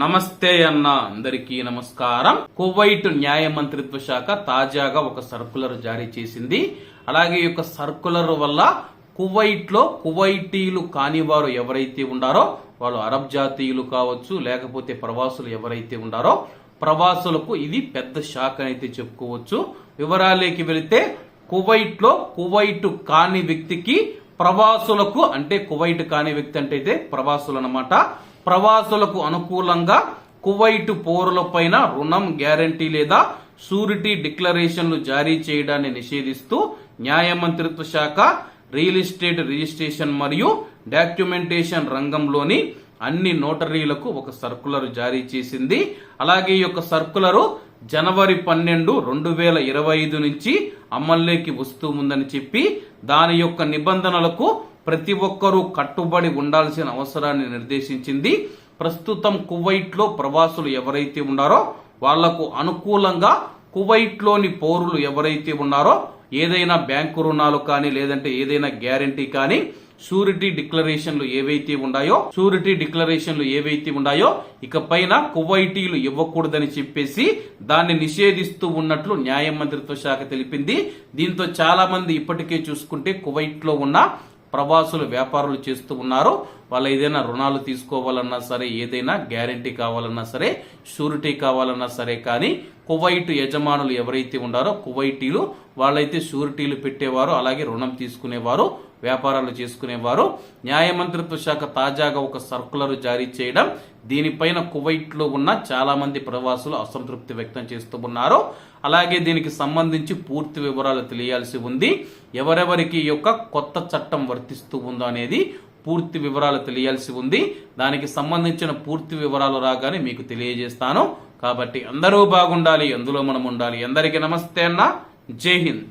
నమస్తే అన్న అందరికీ నమస్కారం. కువైట్ న్యాయ మంత్రిత్వ శాఖ తాజాగా ఒక సర్కులర్ జారీ చేసింది. అలాగే ఈ యొక్క సర్కులర్ వల్ల కువైట్ లో కువైటీలు కాని వారు ఎవరైతే ఉండారో వాళ్ళు అరబ్ జాతీయులు కావచ్చు, లేకపోతే ప్రవాసులు ఎవరైతే ఉండారో ప్రవాసులకు ఇది పెద్ద షాక్ అయితే చెప్పుకోవచ్చు. వివరాలేకి వెళితే కువైట్ లో కువైట్ కాని వ్యక్తికి ప్రవాసులకు, అంటే కువైట్ కాని వ్యక్తి అంటే అయితే ప్రవాసులు అన్నమాట, ప్రవాసులకు అనుకూలంగా కువైట్ పౌరులపైన రుణం గ్యారంటీ లేదా షూరిటీ డిక్లరేషన్లు జారీ చేయడాన్ని నిషేధిస్తూ న్యాయ మంత్రిత్వ శాఖ రియల్ ఎస్టేట్ రిజిస్ట్రేషన్ మరియు డాక్యుమెంటేషన్ రంగంలోని అన్ని నోటరీలకు ఒక సర్కులర్ జారీ చేసింది. అలాగే ఈ యొక్క సర్కులరు జనవరి 12, 2025 నుంచి అమల్లోకి వస్తూ ఉందని చెప్పి దాని యొక్క నిబంధనలకు ప్రతి ఒక్కరూ కట్టుబడి ఉండాల్సిన అవసరాన్ని నిర్దేశించింది. ప్రస్తుతం కువైట్ లో ప్రవాసులు ఎవరైతే ఉన్నారో వాళ్లకు అనుకూలంగా కువైట్ లోని పౌరులు ఎవరైతే ఉన్నారో ఏదైనా బ్యాంకు రుణాలు కానీ, లేదంటే ఏదైనా గ్యారంటీ కానీ, షూరిటీ డిక్లరేషన్లు ఏవైతే ఉన్నాయో ఇక పైన కువైటీలు ఇవ్వకూడదని చెప్పేసి దాన్ని నిషేధిస్తూ ఉన్నట్లు న్యాయ మంత్రిత్వ శాఖ తెలిపింది. దీంతో చాలా మంది ఇప్పటికే చూసుకుంటే కువైట్ లో ఉన్న ప్రవాసులు వ్యాపారాలు చేస్తూ ఉన్నారు. వాళ్ళు ఏదైనా రుణాలు తీసుకోవాలన్నా సరే, ఏదైనా గ్యారంటీ కావాలన్నా సరే, షూరిటీ కావాలన్నా సరే, కానీ కువైట్ యజమానులు ఎవరైతే ఉన్నారో కువైటీలు వాళ్ళైతే షూరిటీలు పెట్టేవారు, అలాగే రుణం తీసుకునేవారు, వ్యాపారాలు చేసుకునేవారు. న్యాయ మంత్రిత్వ శాఖ తాజాగా ఒక సర్కులర్ జారీ చేయడం, దీనిపైన కువైట్ లో ఉన్న చాలా మంది ప్రవాసులు అసంతృప్తి వ్యక్తం చేస్తూ ఉన్నారు. అలాగే దీనికి సంబంధించి పూర్తి వివరాలు తెలియాల్సి ఉంది. ఎవరెవరికి ఈ యొక్క కొత్త చట్టం వర్తిస్తూ ఉందో అనేది పూర్తి వివరాలు తెలియాల్సి ఉంది. దానికి సంబంధించిన పూర్తి వివరాలు రాగానే మీకు తెలియజేస్తాను. కాబట్టి అందరూ బాగుండాలి, అందులో మనం ఉండాలి. అందరికీ నమస్తే అన్న, జై హింద్.